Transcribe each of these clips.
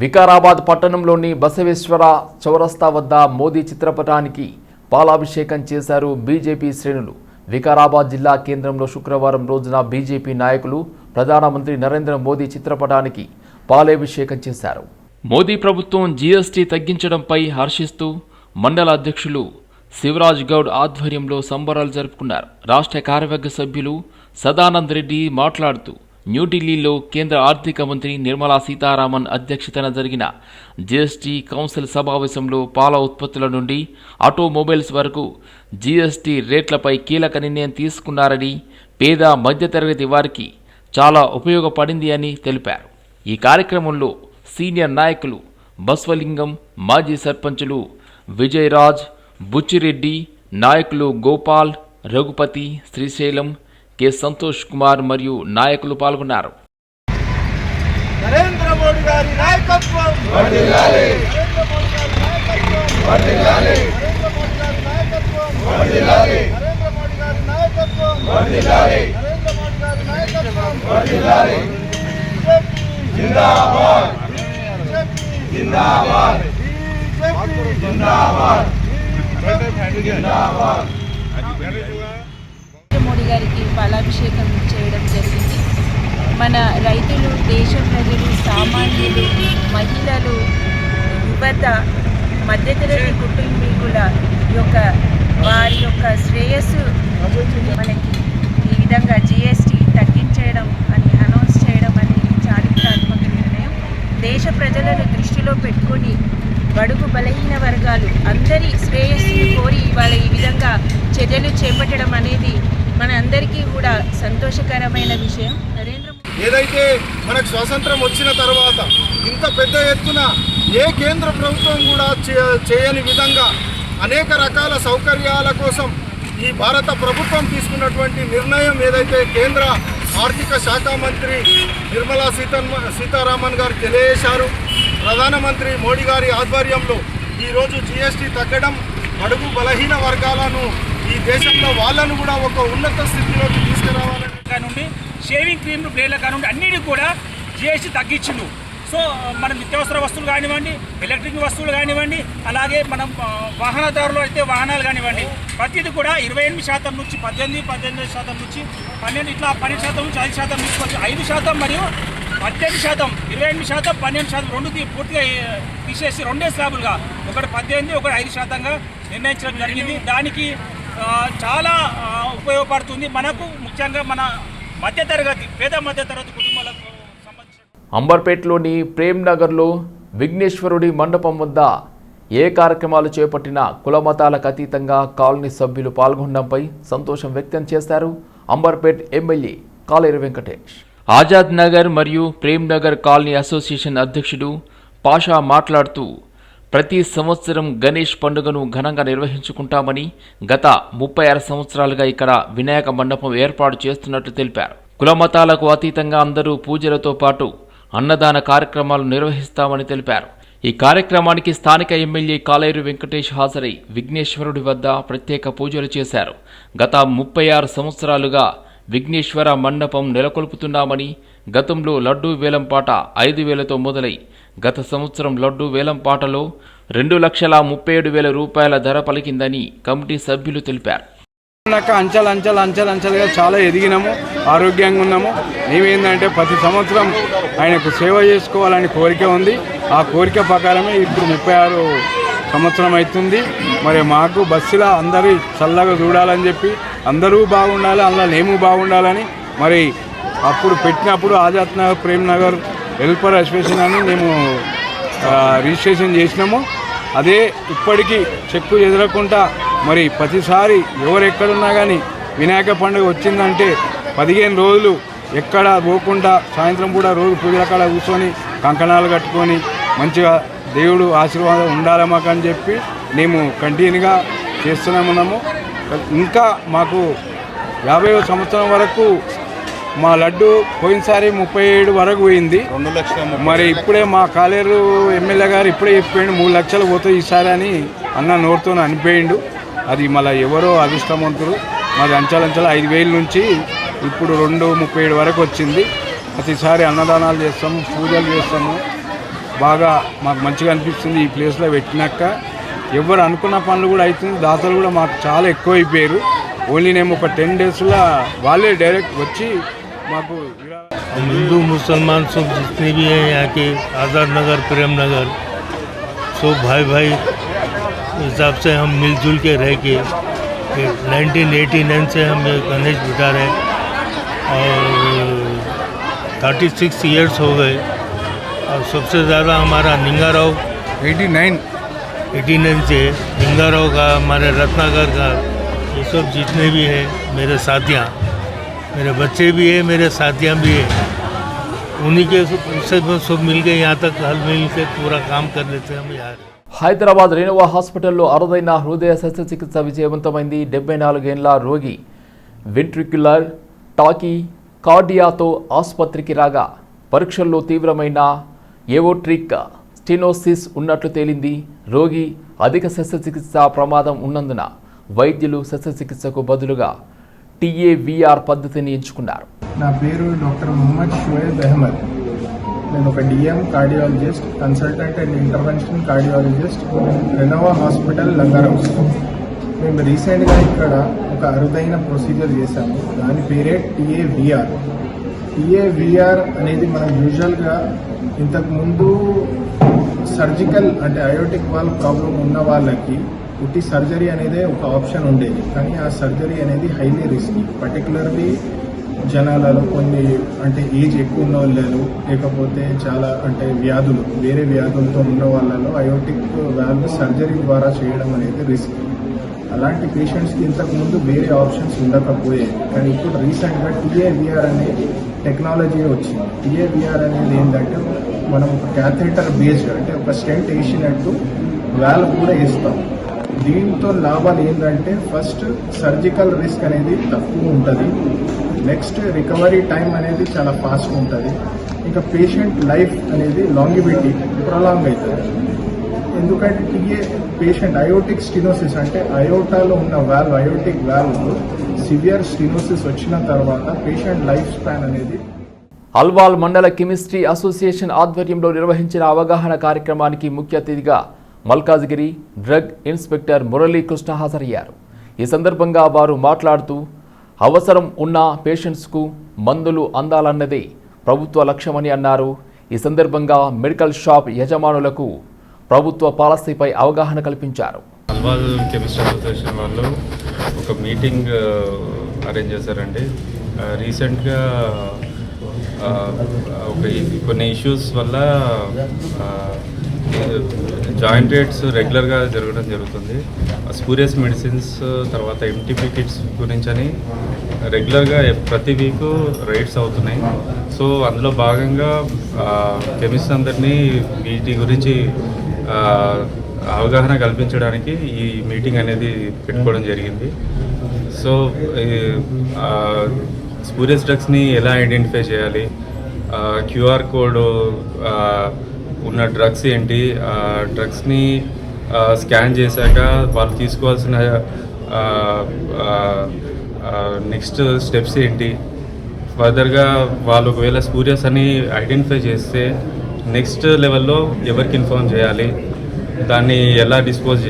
వికారాబాద్ పట్టణంలోని బసవేశ్వర చౌరస్తా వద్ద మోదీ చిత్రపటానికి పాలాభిషేకం చేశారు బీజేపీ శ్రేణులు. వికారాబాద్ జిల్లా కేంద్రంలో శుక్రవారం రోజున బీజేపీ నాయకులు ప్రధానమంత్రి నరేంద్ర మోదీ చిత్రపటానికి పాలాభిషేకం చేశారు. మోదీ ప్రభుత్వం జీఎస్టీ తగ్గించడంపై హర్షిస్తూ మండల అధ్యక్షులు శివరాజ్ గౌడ్ ఆధ్వర్యంలో సంబరాలు జరుపుకున్నారు. రాష్ట్ర కార్యవర్గ సభ్యులు సదానంద్ రెడ్డి మాట్లాడుతూ న్యూఢిల్లీలో కేంద్ర ఆర్థిక మంత్రి నిర్మలా సీతారామన్ అధ్యక్షతన జరిగిన జీఎస్టీ కౌన్సిల్ సమావేశంలో పాల ఉత్పత్తుల నుండి ఆటోమొబైల్స్ వరకు జీఎస్టీ రేట్లపై కీలక నిర్ణయం తీసుకున్నారని, పేద మధ్యతరగతి వారికి చాలా ఉపయోగపడింది అని తెలిపారు. ఈ కార్యక్రమంలో సీనియర్ నాయకులు బస్వలింగం, మాజీ సర్పంచులు విజయరాజ్, బుచ్చిరెడ్డి, నాయకులు గోపాల్, రఘుపతి, శ్రీశైలం, కె సంతోష్ కుమార్ మరియు నాయకులు పాల్గొన్నారు. నరేంద్ర మోడీ గారి నాయకత్వం వర్ధిల్లాలి. నరేంద్ర మోడీ గారి నాయకత్వం వర్ధిల్లాలి. నరేంద్ర మోడీ గారి నాయకత్వం వర్ధిల్లాలి. నరేంద్ర మోడీ గారి నాయకత్వం వర్ధిల్లాలి. నరేంద్ర మోడీ గారి నాయకత్వం వర్ధిల్లాలి. జిందాబాద్ జిందాబాద్ జిందాబాద్ జిందాబాద్. మోడీ గారికి పాలాభిషేకం చేయడం జరిగింది. మన రైతులు, దేశ ప్రజలు, సామాన్యులు, మహిళలు, యువత, మధ్యతరగతి కుటుంబీకుల వారి యొక్క శ్రేయస్సు మనకి ఈ విధంగా జీఎస్టీ తగ్గించడం అని అనౌన్స్ చేయడం అనేది చారిత్రాత్మక నిర్ణయం. దేశ ప్రజలను దృష్టిలో పెట్టుకొని బడుగు బలహీన వర్గాలు అందరి శ్రేయస్సును కోరి ఇవాళ ఈ విధంగా చర్యలు చేపట్టడం అనేది మన అందరికీ కూడా సంతోషకరమైన విషయం. ఏదైతే మనకు స్వాతంత్రం వచ్చిన తర్వాత ఇంత పెద్ద ఎత్తున ఏ కేంద్ర ప్రభుత్వం కూడా చేయని విధంగా అనేక రకాల సౌకర్యాల కోసం ఈ భారత ప్రభుత్వం తీసుకున్నటువంటి నిర్ణయం ఏదైతే కేంద్ర ఆర్థిక శాఖ మంత్రి నిర్మలా సీతారామన్ గారు తెలియజేశారు. ప్రధానమంత్రి మోడీ గారి ఆధ్వర్యంలో ఈరోజు జీఎస్టీ తగ్గడం బడుగు బలహీన వర్గాలను ఈ దేశంలో వాళ్ళను కూడా ఒక ఉన్నత స్థితిలోకి తీసుకురావాలని కానుండి షేవింగ్ క్రీమ్లు, బ్లేడ్ల కానుండి అన్నిటికీ కూడా జీఎస్టీ తగ్గించిండు. సో మన నిత్యావసర వస్తువులు కానివ్వండి, ఎలక్ట్రిక్ వస్తువులు కానివ్వండి, అలాగే మనం వాహనదారులు అయితే వాహనాలు కానివ్వండి, ప్రతిదీ కూడా 28% నుంచి 18% నుంచి 12, ఇట్లా 12% నుంచి 5% తీసుకొచ్చి 5% మరియు 18%, 28%, 12% రెండు పూర్తిగా తీసేసి రెండే స్లాబులుగా, ఒకటి 18, ఒకటి 5%గా నిర్ణయించడం జరిగింది. దానికి చాలా ఉపయోగపడుతుంది మనకు, ముఖ్యంగా మన మధ్యతరగతి, పేద మధ్యతరగతి కుటుంబాలకు సంబంధించిన. అంబర్పేటలోని ప్రేమ్ నగర్లో విఘ్నేశ్వరుడి మండపం వద్ద ఏ కార్యక్రమాలు చేపట్టినా కులమతాలకు అతీతంగా కాలనీ సభ్యులు పాల్గొనడంపై సంతోషం వ్యక్తం చేశారు. అంబర్పేట్ ఎమ్మెల్యే కాలేరు వెంకటేష్. ఆజాద్ నగర్ మరియు ప్రేమ్ నగర్ కాలనీ అసోసియేషన్ అధ్యక్షుడు పాషా మాట్లాడుతూ ప్రతి సంవత్సరం గణేష్ పండుగను ఘనంగా నిర్వహించుకుంటామని, గత 36 సంవత్సరాలుగా ఇక్కడ వినాయక మండపం ఏర్పాటు చేస్తున్నట్లు తెలిపారు. కులమతాలకు అతీతంగా అందరూ పూజలతో పాటు అన్నదాన కార్యక్రమాలు నిర్వహిస్తామని తెలిపారు. ఈ కార్యక్రమానికి స్థానిక ఎమ్మెల్యే కాలేరు వెంకటేష్ హాజరై విఘ్నేశ్వరుడి వద్ద ప్రత్యేక పూజలు చేశారు. గత 36 సంవత్సరాలుగా విఘ్నేశ్వర మండపం నెలకొల్పుతున్నామని, గతంలో లడ్డూ వేలంపాట 5,000తో మొదలై గత సంవత్సరం లడ్డూ వేలంపాటలో 2,37,000 రూపాయల ధర పలికిందని కమిటీ సభ్యులు తెలిపారు. అంచెలంచెలుగా చాలా ఎదిగినాము, ఆరోగ్యంగా ఉన్నాము. మేమేందంటే ప్రతి సంవత్సరం ఆయనకు సేవ చేసుకోవాలని కోరిక ఉంది. ఆ కోరిక ప్రకారమే ఇప్పుడు 36 సంవత్సరం అవుతుంది. మరి మాకు బస్సులో అందరూ చల్లగా చూడాలని చెప్పి, అందరూ బాగుండాలి, అందులో మేము బాగుండాలని మరి అప్పుడు పెట్టినప్పుడు ఆజాద్ నగర్, ప్రేమ్ నగర్ వెల్ఫేర్ అసోసియేషన్ అని మేము రిజిస్ట్రేషన్ చేసినాము. అదే ఇప్పటికీ చెక్కు ఎదురకుండా మరి ప్రతిసారి ఎవరెక్కడున్నా కానీ వినాయక పండుగ వచ్చిందంటే 15 రోజులు ఎక్కడ పోకుండా సాయంత్రం కూడా రోజు పూజల కాడ కూర్చొని కంకణాలు కట్టుకొని మంచిగా దేవుడు ఆశీర్వాదం ఉండాలి మాకు అని చెప్పి మేము కంటిన్యూగా చేస్తున్నాము. ఇంకా మాకు 50వ సంవత్సరం వరకు మా లడ్డు పోయినసారి 37 వరకు పోయింది. 2 లక్షల. మరి ఇప్పుడే మా కాలేరు ఎమ్మెల్యే గారు ఇప్పుడే చెప్పాడు 3 లక్షలు పోతాయి ఈసారి అని అన్న నోరుతో అనిపోయిండు. అది మళ్ళీ ఎవరో అదృష్టవంతుడు. మాది అంచెలంచెల 5,000 నుంచి ఇప్పుడు 237 వరకు వచ్చింది. ప్రతిసారి అన్నదానాలు చేస్తాము, పూజలు చేస్తాము. బాగా మాకు మంచిగా అనిపిస్తుంది ఈ ప్లేస్లో పెట్టినాక. ఎవరు అనుకున్న పనులు కూడా అవుతుంది. దాతలు కూడా మాకు చాలా ఎక్కువ అయిపోయారు. ఓన్లీ నేను ఒక 10 daysలో వాళ్ళే డైరెక్ట్ వచ్చి మాకు हम हिंदू मुसलमान सब जितने भी हैं यहाँ के आज़ाद नगर प्रेम नगर सब भाई भाई हिसाब से हम मिलजुल के रह के 1989 से हम ये गणेश बिठा रहे और 36 इयर्स हो गए। और सबसे ज़्यादा हमारा निंगाराव 89 से निंगाराव का, हमारे रत्नाकर का, ये सब जितने भी हैं मेरे साथियाँ, मेरे बच्चे भी हैं, मेरे साथियाँ भी हैं, उन्हीं के उससे सब मिल के यहाँ तक हल मिल के पूरा काम कर लेते हैं हम यार। హైదరాబాద్ రేణువా హాస్పిటల్లో అరుదైన హృదయ శస్త్రచికిత్స విజయవంతమైంది. 74 ఏళ్ల రోగి వెంట్రిక్యులర్ టాకీ కార్డియాతో ఆసుపత్రికి రాగా పరీక్షల్లో తీవ్రమైన ఏవోట్రిక్ స్టెనోసిస్ ఉన్నట్లు తేలింది. రోగి అధిక శస్త్రచికిత్స ప్రమాదం ఉన్నందున వైద్యులు శస్త్రచికిత్సకు బదులుగా TAVR పద్ధతిని ఎంచుకున్నారు. నా పేరు డాక్టర్ మొహమ్మద్ షోయబ్ అహ్మద్. నేను ఒక DM cardiologist, consultant and interventional cardiologist, Renova hospital Langar Houz. మేము రీసెంట్గా ఇక్కడ ఒక అరుదైన ప్రొసీజర్ చేశాము. దాని పేరే TAVR. TAVR అనేది మనం యూజువల్గా ఇంతకుముందు సర్జికల్ అంటే అయోటిక్ వాల్వ్ ప్రాబ్లం ఉన్న వాళ్ళకి ఉట్టి సర్జరీ అనేది ఒక ఆప్షన్ ఉండేది. కానీ ఆ సర్జరీ అనేది హైలీ రిస్కీ. పర్టికులర్లీ జనాలలో కొన్ని అంటే ఏజ్ ఎక్కువ ఉన్న వాళ్ళు, లేకపోతే చాలా అంటే వ్యాధులు, వేరే వ్యాధులతో ఉన్న వాళ్ళలో అయోటిక్ వాల్వ్ సర్జరీ ద్వారా చేయడం అనేది రిస్క్. అలాంటి పేషెంట్స్కి ఇంతకుముందు వేరే ఆప్షన్స్ ఉండకపోయేది. కానీ ఇప్పుడు రీసెంట్గా TAVR అనే టెక్నాలజీ వచ్చింది. TAVR అనేది ఏంటంటే మనం ఒక క్యాథెటర్ బేస్డ్ అంటే ఒక స్టెంట్ వేసినట్టు వాల్వ్ కూడా వేస్తాం. దీంతో లాభాలు ఏంటంటే ఫస్ట్ సర్జికల్ రిస్క్ అనేది తక్కువ ఉంటుంది. నెక్స్ట్ రికవరీ టైం అనేది చాలా ఫాస్ట్ ఉంటుంది. ఇంకా పేషెంట్ లైఫ్ అనేది లాంగివిటీ ప్రొలాంగ్ అవుతుంది. ఎందుకంటే పేషెంట్ అయోటిక్ స్టెనోసిస్ అంటే అయోటాలో ఉన్న valve, aortic valve severe stenosis వచ్చిన తర్వాత పేషెంట్ లైఫ్ స్పాన్ అనేది. అల్వాల్ మండల కెమిస్ట్రీ అసోసియేషన్ ఆధ్వర్యంలో నిర్వహించిన అవగాహన కార్యక్రమానికి ముఖ్య అతిథిగా మల్కాజ్గిరి డ్రగ్ ఇన్స్పెక్టర్ మురళీకృష్ణ హాజరయ్యారు. ఈ సందర్భంగా వారు మాట్లాడుతూ అవసరం ఉన్న పేషెంట్స్కు మందులు అందాలన్నదే ప్రభుత్వ లక్ష్యమని అన్నారు. ఈ సందర్భంగా మెడికల్ షాప్ యజమానులకు ప్రభుత్వ పాలసీపై అవగాహన కల్పించారు. అల్వాల్ కెమిస్ట్రీ అసోసియేషన్ వాళ్ళు ఒక మీటింగ్ అరేంజ్ చేశారండి. రీసెంట్గా కొన్ని ఇష్యూస్ వల్ల జాయింట్ రేట్స్ రెగ్యులర్గా జరగడం జరుగుతుంది. స్పూరియస్ మెడిసిన్స్ తర్వాత MTP కిట్స్ గురించి అని రెగ్యులర్గా ప్రతి వీక్ రేట్స్ అవుతున్నాయి. సో అందులో భాగంగా కెమిస్ట్ అందరినీ వీటి గురించి అవగాహన కల్పించడానికి ఈ మీటింగ్ అనేది పెట్టుకోవడం జరిగింది. సో స్పూరియస్ డ్రగ్స్ని ఎలా ఐడెంటిఫై చేయాలి, QR కోడ్ ఉన్న డ్రగ్స్ ఏంటి, డ్రగ్స్ని స్కాన్ చేశాక వాళ్ళు తీసుకోవాల్సిన నెక్స్ట్ స్టెప్స్ ఏంటి, ఫర్దర్గా వాళ్ళు ఒకవేళ స్పూరియస్ అని ఐడెంటిఫై చేస్తే నెక్స్ట్ లెవెల్లో ఎవరికి ఇన్ఫార్మ్ చేయాలి, దాన్ని ఎలా డిస్పోజ్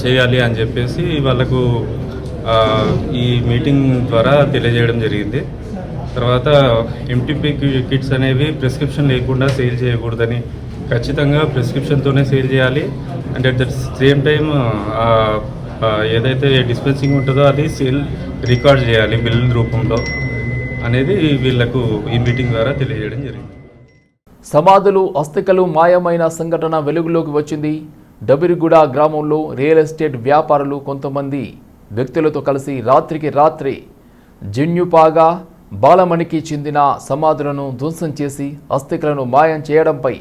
చేయాలి అని చెప్పేసి వాళ్ళకు ఈ మీటింగ్ ద్వారా తెలియజేయడం జరిగింది. తర్వాత MTP కిట్స్ అనేవి ప్రిస్క్రిప్షన్ లేకుండా సేల్ చేయకూడదని, ఖచ్చితంగా ప్రిస్క్రిప్షన్తోనే సేల్ చేయాలి. And at the same time ఏదైతే డిస్పెన్సింగ్ ఉంటుందో అది సేల్ రికార్డ్ చేయాలి బిల్ రూపంలో అనేది వీళ్లకు ఈ మీటింగ్ ద్వారా తెలియజేయడం జరిగింది. సమాధులు, అస్థికలు మాయమైన సంఘటన వెలుగులోకి వచ్చింది. డబిరిగూడ గ్రామంలో రియల్ ఎస్టేట్ వ్యాపారులు కొంతమంది వ్యక్తులతో కలిసి రాత్రికి రాత్రి జన్యుపాగా బాలమణికి చెందిన సమాధులను ధ్వంసం చేసి అస్థికలను మాయం చేయడంపై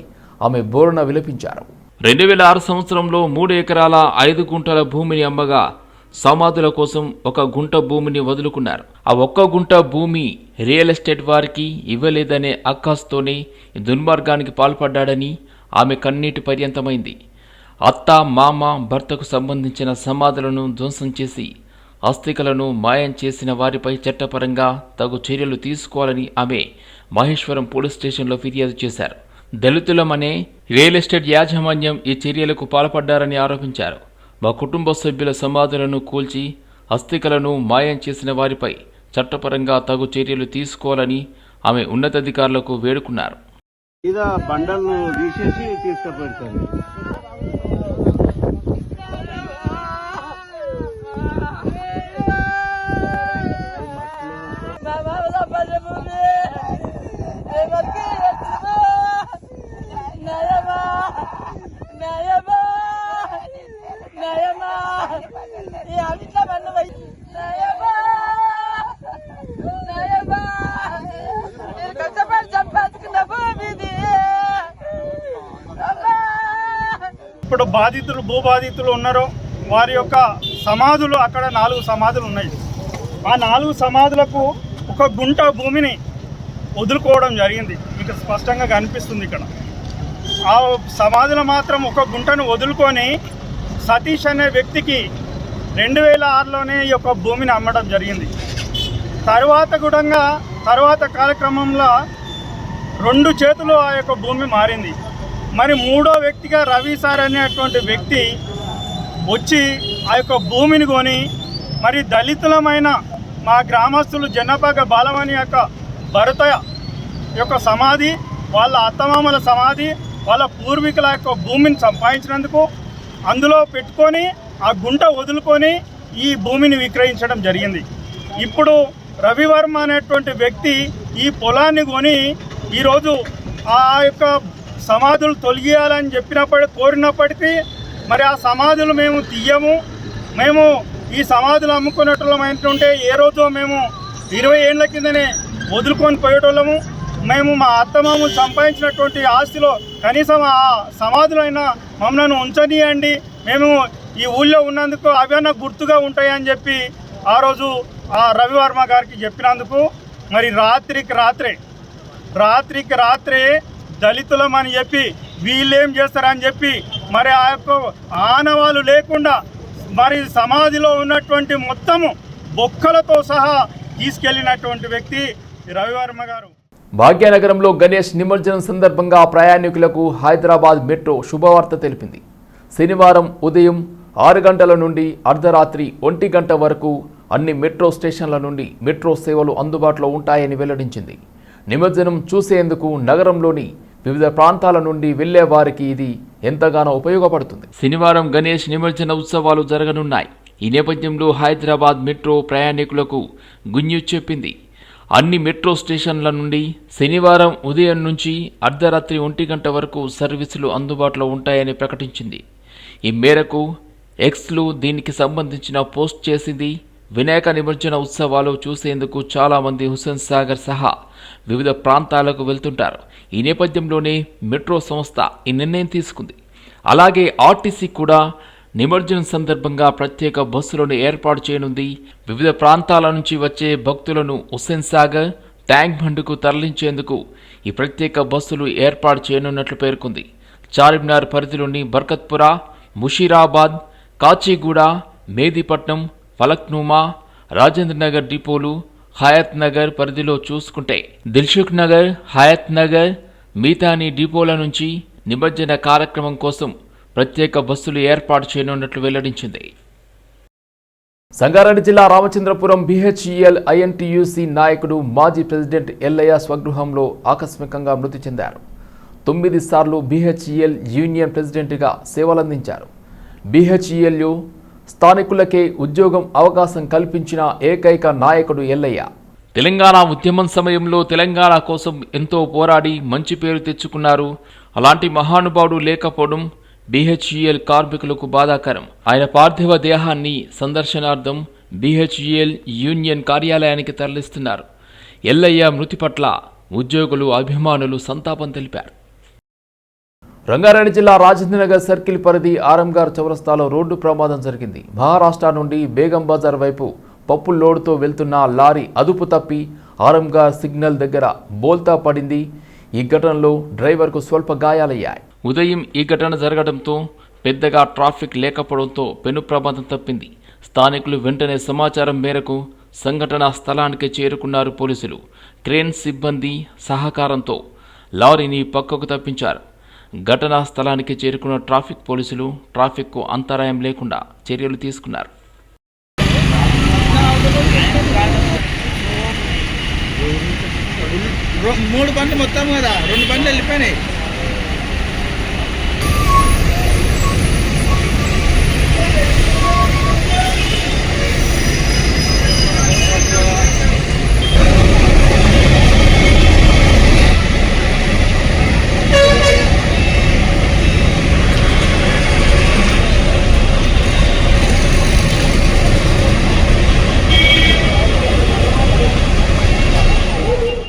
ఆమె బోరున విలపించారు. 2006 సంవత్సరంలో 3 ఎకరాల 5 గుంటల భూమిని అమ్మగా సమాధుల కోసం 1 గుంట భూమిని వదులుకున్నారు. ఆ 1 గుంట భూమి రియల్ ఎస్టేట్ వారికి ఇవ్వలేదనే అక్కస్తోనే దుర్మార్గానికి పాల్పడ్డాడని ఆమె కన్నీటి పర్యంతమైంది. అత్త, మామ, భర్తకు సంబంధించిన సమాధులను ధ్వంసం చేసి అస్థికలను మాయం చేసిన వారిపై చట్టపరంగా తగు చర్యలు తీసుకోవాలని ఆమె మహేశ్వరం పోలీస్ స్టేషన్లో ఫిర్యాదు చేశారు. దళితులమనే రియల్ ఎస్టేట్ యాజమాన్యం ఈ చర్యలకు పాల్పడ్డారని ఆరోపించారు. మా కుటుంబ సభ్యుల సమాధులను కూల్చి అస్థికలను మాయం చేసిన వారిపై చట్టపరంగా తగు చర్యలు తీసుకోవాలని ఆమె ఉన్నతాధికారులకు వేడుకున్నారు. బండలను తీసేసి తీసుకుపెడతారు. ఇప్పుడు భూబాధితులు ఉన్నారో వారి యొక్క సమాధులు అక్కడ 4 సమాధులు ఉన్నాయి. ఆ 4 సమాధులకు ఒక గుంట భూమిని వదులుకోవడం జరిగింది. మీకు స్పష్టంగా కనిపిస్తుంది ఇక్కడ. ఆ సమాధులు మాత్రం ఒక గుంటను వదులుకొని సతీష్ అనే వ్యక్తికి 2006లోనే ఈ యొక్క భూమిని అమ్మడం జరిగింది. తర్వాత కాలక్రమంలో 2 చేతులు ఆ యొక్క భూమి మారింది. మరి 3వ వ్యక్తిగా రవి సార్ అనేటువంటి వ్యక్తి వచ్చి ఆ యొక్క భూమిని కొని మరి దళితులమైన మా గ్రామస్తులు జన్నపాక బాలమణి యొక్క భరత యొక్క సమాధి, వాళ్ళ అత్తమామల సమాధి, వాళ్ళ పూర్వీకుల యొక్క భూమిని సంపాదించినందుకు అందులో పెట్టుకొని ఆ గుంట వదులుకొని ఈ భూమిని విక్రయించడం జరిగింది. ఇప్పుడు రవివర్మ అనేటువంటి వ్యక్తి ఈ పొలాన్ని కొని ఈరోజు ఆ యొక్క సమాధులు తొలగియాలని కోరినప్పటికీ మరి ఆ సమాధులు మేము తీయము, మేము ఈ సమాధులు అమ్ముకునేటోళ్ళమైనట్టుంటే ఏ రోజో మేము 20 ఏళ్ల కిందనే వదులుకొని పోయేటోళ్ళము. మేము మా అత్తమామలు సంపాదించినటువంటి ఆస్తిలో కనీసం ఆ సమాధులైనా మమ్మల్ని ఉంచనీయండి, మేము ఈ ఊళ్ళో ఉన్నందుకు అవన్నీ గుర్తుగా ఉంటాయని చెప్పి ఆ రోజు ఆ రవివర్మ గారికి చెప్పినందుకు మరి రాత్రికి రాత్రే దళితులమని చెప్పి వీళ్ళేం చేస్తారని చెప్పి మరి ఆ యొక్క ఆనవాళ్ళు లేకుండా మరి సమాధిలో ఉన్నటువంటి మొత్తము బొక్కలతో సహా తీసుకెళ్లినటువంటి వ్యక్తి రవివర్మ గారు. భాగ్యనగరంలో గణేష్ నిమజ్జనం సందర్భంగా ప్రయాణికులకు హైదరాబాద్ మెట్రో శుభవార్త తెలిపింది. శనివారం ఉదయం 6 గంటల నుండి అర్ధరాత్రి 1 గంట వరకు అన్ని మెట్రో స్టేషన్ల నుండి మెట్రో సేవలు అందుబాటులో ఉంటాయని వెల్లడించింది. నిమజ్జనం చూసేందుకు నగరంలోని వివిధ ప్రాంతాల నుండి వెళ్లే వారికి ఇది ఎంతగానో ఉపయోగపడుతుంది. శనివారం గణేష్ నిమజ్జన ఉత్సవాలు జరగనున్నాయి. ఈ నేపథ్యంలో హైదరాబాద్ మెట్రో ప్రయాణికులకు గుడ్ న్యూస్ చెప్పింది. అన్ని మెట్రో స్టేషన్ల నుండి శనివారం ఉదయం నుంచి అర్ధరాత్రి 1 గంట వరకు సర్వీసులు అందుబాటులో ఉంటాయని ప్రకటించింది. ఈ మేరకు ఎక్స్లో దీనికి సంబంధించిన పోస్ట్ చేసింది. వినాయక నిమజ్జన ఉత్సవాలు చూసేందుకు చాలామంది హుస్సేన్ సాగర్ సహా వివిధ ప్రాంతాలకు వెళ్తుంటారు. ఈ నేపథ్యంలోనే మెట్రో సంస్థ ఈ నిర్ణయం తీసుకుంది. అలాగే ఆర్టీసీ కూడా నిమజ్జనం సందర్భంగా ప్రత్యేక బస్సులను ఏర్పాటు చేయనుంది. వివిధ ప్రాంతాల నుంచి వచ్చే భక్తులను హుస్సేన్ సాగర్, ట్యాంక్ బండ్కు తరలించేందుకు ఈ ప్రత్యేక బస్సులు ఏర్పాటు చేయనున్నట్లు పేర్కొంది. చార్మినార్ పరిధిలోని బర్కత్పురా, ముషీరాబాద్, కాచిగూడ, మేదీపట్నం, ఫలక్నుమా, రాజేంద్ర నగర్ డిపోలు, హయత్ నగర్ పరిధిలో చూసుకుంటే దిల్సుఖ్ నగర్, హయత్ నగర్, మిగతాని డిపోల నుంచి నిమజ్జన కార్యక్రమం కోసం ప్రత్యేక బస్సులు ఏర్పాటు చేయనున్నట్లు వెల్లడించింది. సంగారెడ్డి జిల్లా రామచంద్రపురం BHEL INTUC నాయకుడు మాజీ ప్రెసిడెంట్ ఎల్లయ్య స్వగృహంలో ఆకస్మికంగా మృతి చెందారు. 9 సార్లు BHEL యూనియన్ ప్రెసిడెంట్గా సేవలందించారు. BHELలో స్థానికులకే ఉద్యోగం అవకాశం కల్పించిన ఏకైక నాయకుడు ఎల్లయ్య. తెలంగాణ ఉద్యమం సమయంలో తెలంగాణ కోసం ఎంతో పోరాడి మంచి పేరు తెచ్చుకున్నారు. అలాంటి మహానుభావుడు లేకపోవడం BHEL కార్మికులకు బాధాకరం. ఆయన పార్థివ దేహాన్ని సందర్శనార్థం BHEL యూనియన్ కార్యాలయానికి తరలిస్తున్నారు. ఎల్లయ్య మృతి పట్ల ఉద్యోగులు, అభిమానులు సంతాపం తెలిపారు. రంగారెడ్డి జిల్లా రాజేంద్రనగర్ సర్కిల్ పరిధి ఆరంగార్ చౌరస్తాలో రోడ్డు ప్రమాదం జరిగింది. మహారాష్ట్ర నుండి బేగం బజార్ వైపు పప్పు లోడుతో వెళ్తున్న లారీ అదుపు తప్పి ఆరంగార్ సిగ్నల్ దగ్గర బోల్తా పడింది. ఈ ఘటనలో డ్రైవర్కు స్వల్ప గాయాలయ్యాయి. ఉదయం ఈ ఘటన జరగడంతో పెద్దగా ట్రాఫిక్ లేకపోవడంతో పెను ప్రమాదం తప్పింది. స్థానికులు వెంటనే సమాచారం మేరకు సంఘటనా స్థలానికి చేరుకున్నారు పోలీసులు. క్రేన్ సిబ్బంది సహకారంతో లారీని పక్కకు తప్పించారు. ఘటనా స్థలానికి చేరుకున్న ట్రాఫిక్ పోలీసులు ట్రాఫిక్కు అంతరాయం లేకుండా చర్యలు తీసుకున్నారు. 3 బండ్లు మొత్తం కదా 2 బండ్లు వెళ్ళిపోయినాయి.